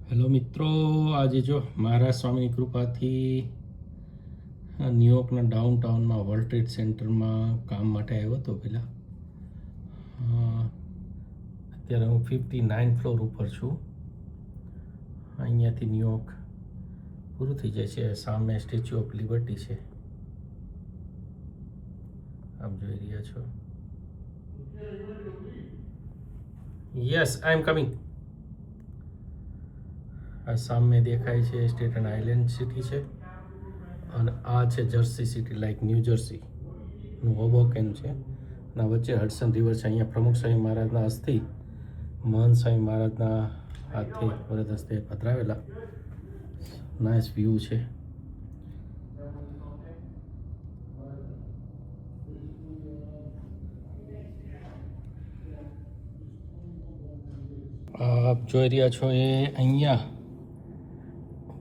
Hello મિત્રો, આજે જો મહારાજ સ્વામીની કૃપાથી ન્યુયોર્કના ડાઉનટાઉનમાં વર્લ્ડ ટ્રેડ સેન્ટરમાં કામ માટે આવ્યો હતો પહેલાં. અત્યારે હું 59 ફ્લોર ઉપર છું. અહીંયાથી ન્યુયોર્ક પૂરું થઈ જાય છે. સામે સ્ટેચ્યુ ઓફ લિબર્ટી છે, આપ જોઈ રહ્યા છો. Yes, I am coming. આ સામે દેખાય છે સ્ટેટન આઇલેન્ડ સિટી છે, અને આ છે જર્સી સિટી, લાઈક ન્યૂ જર્સીનું હોબોકેન છે. અને વચ્ચે હડસન રિવર છે. અહીંયા પ્રમુખ સ્વામી મહારાજના અસ્થિ મહંત સ્વામી મહારાજના હાથે વરદ હસ્તે પધરાવેલા. નાઇસ વ્યૂ છે. આપ જોઈ રહ્યા છો એ અહીંયા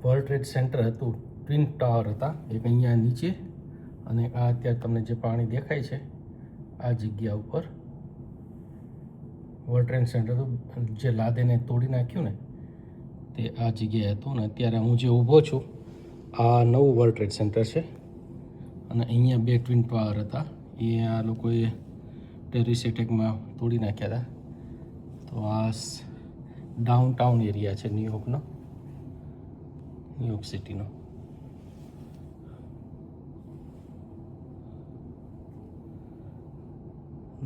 વર્લ્ડ ટ્રેડ સેન્ટર હતું. ટ્વિન ટાવર હતા, એક અહીંયા નીચે અને આ અત્યારે તમને જે પાણી દેખાય છે આ જગ્યા ઉપર વર્લ્ડ ટ્રેડ સેન્ટર હતું. જે લાદેને તોડી નાખ્યું ને તે આ જગ્યાએ હતું. ને અત્યારે હું જે ઊભો છું આ નવું વર્લ્ડ ટ્રેડ સેન્ટર છે. અને અહીંયા બે ટ્વિન ટાવર હતા, એ આ લોકોએ ટેરરિસ્ટ એટેકમાં તોડી નાખ્યા હતા. તો આ ડાઉનટાઉન એરિયા છે ન્યુયોર્કનો, ન્યુયોર્ક સિટીનો.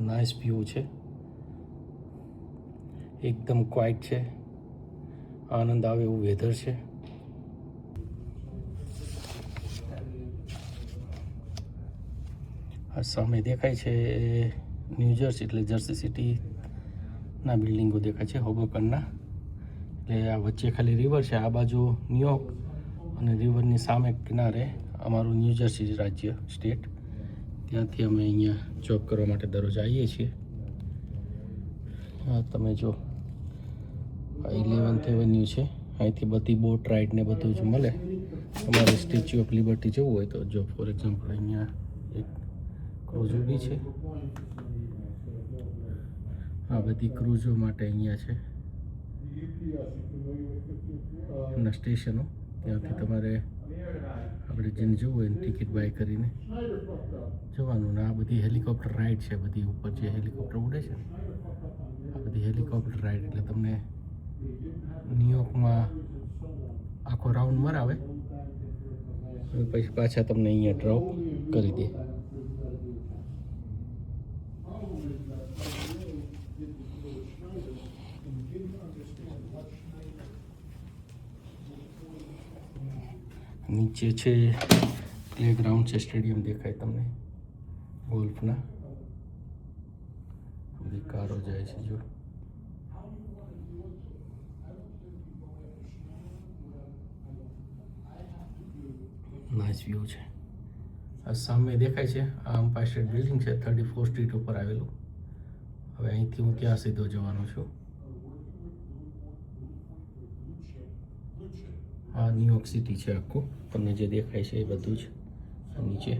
નાઇસ વ્યૂ છે, એકદમ ક્વાઇટ છે, આનંદ આવે એવું વેધર છે. આ સામે દેખાય છે ન્યૂ જર્સી, એટલે જર્સી સિટીના બિલ્ડિંગો દેખાય છે હોબોકનના. એટલે આ વચ્ચે ખાલી રિવર છે, આ બાજુ ન્યુયોર્ક, અને રિવરની સામે કિનારે અમારું ન્યૂ જર્સી રાજ્ય સ્ટેટ. ત્યાંથી અમે અહીંયા જોબ કરવા માટે દરરોજ આવીએ છીએ. હા, તમે જો 11th એવન્યુ છે, અહીંથી બધી બોટ રાઇડ ને બધું જ મળે. તમારે સ્ટેચ્યુ ઓફ લિબર્ટી જવું હોય તો જો ફોર એક્ઝામ્પલ અહીંયા એક ક્રૂઝ ઊભી છે. આ બધી ક્રૂઝો માટે અહીંયા છે એમના સ્ટેશનો. ત્યાંથી તમારે આપણે જેને જવું હોય એની ટિકિટ બાય કરીને જવાનું. ને આ બધી હેલિકોપ્ટર રાઇડ છે, બધી ઉપર જે હેલિકોપ્ટર ઉડે છે આ બધી હેલિકોપ્ટર રાઇડ. એટલે તમને ન્યુયોર્કમાં આખો રાઉન્ડ મરાવે અને પછી પાછા તમને અહીંયા ડ્રોપ કરી દે. નીચે છે પ્લે ગ્રાઉન્ડ છે, સ્ટેડિયમ દેખાય તમને ગોલ્ફના. બધી કારો જાય છે જો. નાઇસ વ્યૂ છે. આ સામે દેખાય છે આ અમ્પાયર સ્ટેટ બિલ્ડિંગ છે, 34 સ્ટ્રીટ ઉપર આવેલું. હવે અહીંથી હું ત્યાં સીધો જવાનો છું. આ ન્યુયોર્ક સિટી છે આખું, તમને જે દેખાય છે એ બધું જ નીચે.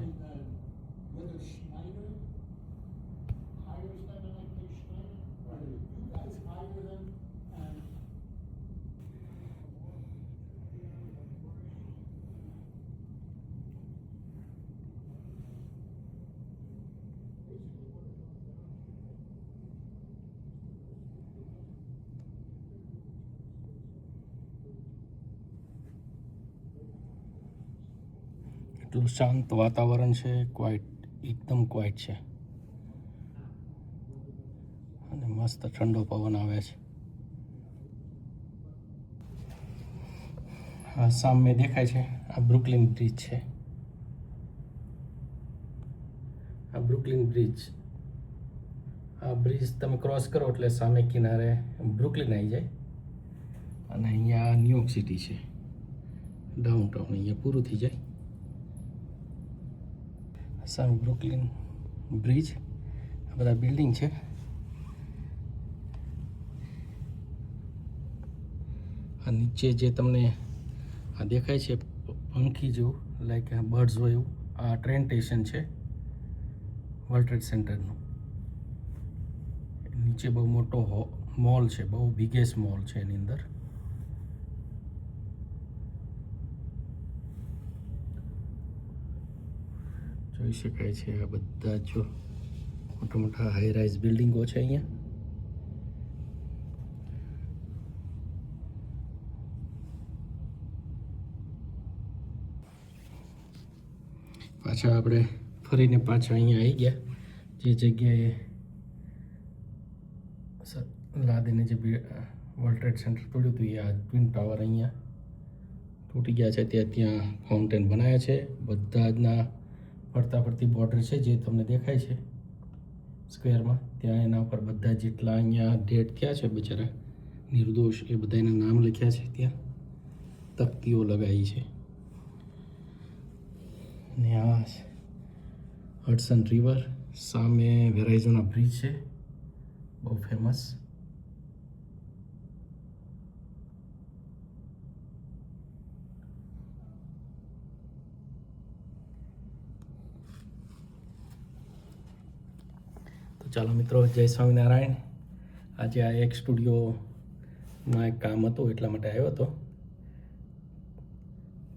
એટલું શાંત વાતાવરણ છે, ક્વાઇટ, એકદમ ક્વાઇટ છે, અને મસ્ત ઠંડો પવન આવે છે. આ સામે દેખાય છે આ બ્રુકલિન બ્રિજ છે. આ બ્રુકલિન બ્રિજ, આ બ્રિજ તમે ક્રોસ કરો એટલે સામે કિનારે બ્રુકલિન આવી જાય. અને અહીંયા ન્યુયોર્ક સિટી છે, ડાઉનટાઉન અહીંયા પૂરું થઈ જાય. સામે બ્રુકલિન બ્રિજ, આ બધા બિલ્ડિંગ છે. આ નીચે જે તમને આ દેખાય છે પંખી જેવું, લાઈક બર્ડ્સ હોય એવું, આ ટ્રેન સ્ટેશન છે વર્લ્ડ ટ્રેડ સેન્ટરનું. નીચે બહુ મોટો મોલ છે, બહુ બિગેસ્ટ મોલ છે એની અંદર. જોઈ શકાય છે આ બધા જો મોટા મોટા હાઈ રાઇઝ બિલ્ડિંગો છે અહીંયા. પાછા આપણે ફરીને પાછા અહીંયા આવી ગયા જે જગ્યાએ લાદેને જે વર્લ્ડ ટ્રેડ સેન્ટર તોડ્યું હતું એ આ ટ્વિન ટાવર અહીંયા તૂટી ગયા છે. ત્યાં ફાઉન્ટેન બનાવ્યા છે. બધા જના ફરતા ફરતી બોર્ડર છે જે તમને દેખાય છે સ્ક્વેરમાં. ત્યાં એના ઉપર બધા જેટલા અહીંયા ડેટ થયા છે બિચારા નિર્દોષ એ બધાના નામ લખ્યા છે. ત્યાં તકતીઓ લગાવી છે. ને આ હડસન રિવર સામે વેરાઇઝોના બ્રિજ છે બહુ ફેમસ. તો ચાલો મિત્રો, જય સ્વામિનારાયણ. આજે આ એક સ્ટુડિયોમાં એક કામ હતું એટલા માટે આવ્યો હતો.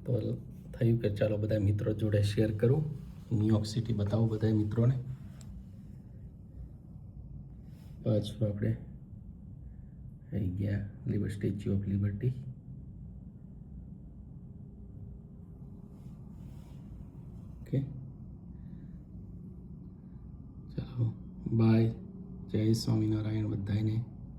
તો થયું કે ચાલો બધા મિત્રો જોડે શેર કરું, ન્યુયોર્ક સિટી બતાવું બધા મિત્રોને. પાછું આપણે આવી ગયા સ્ટેચ્યુ ઓફ લિબર્ટી. ઓકે, ચાલો બાય, જય સ્વામિનારાયણ બધાને.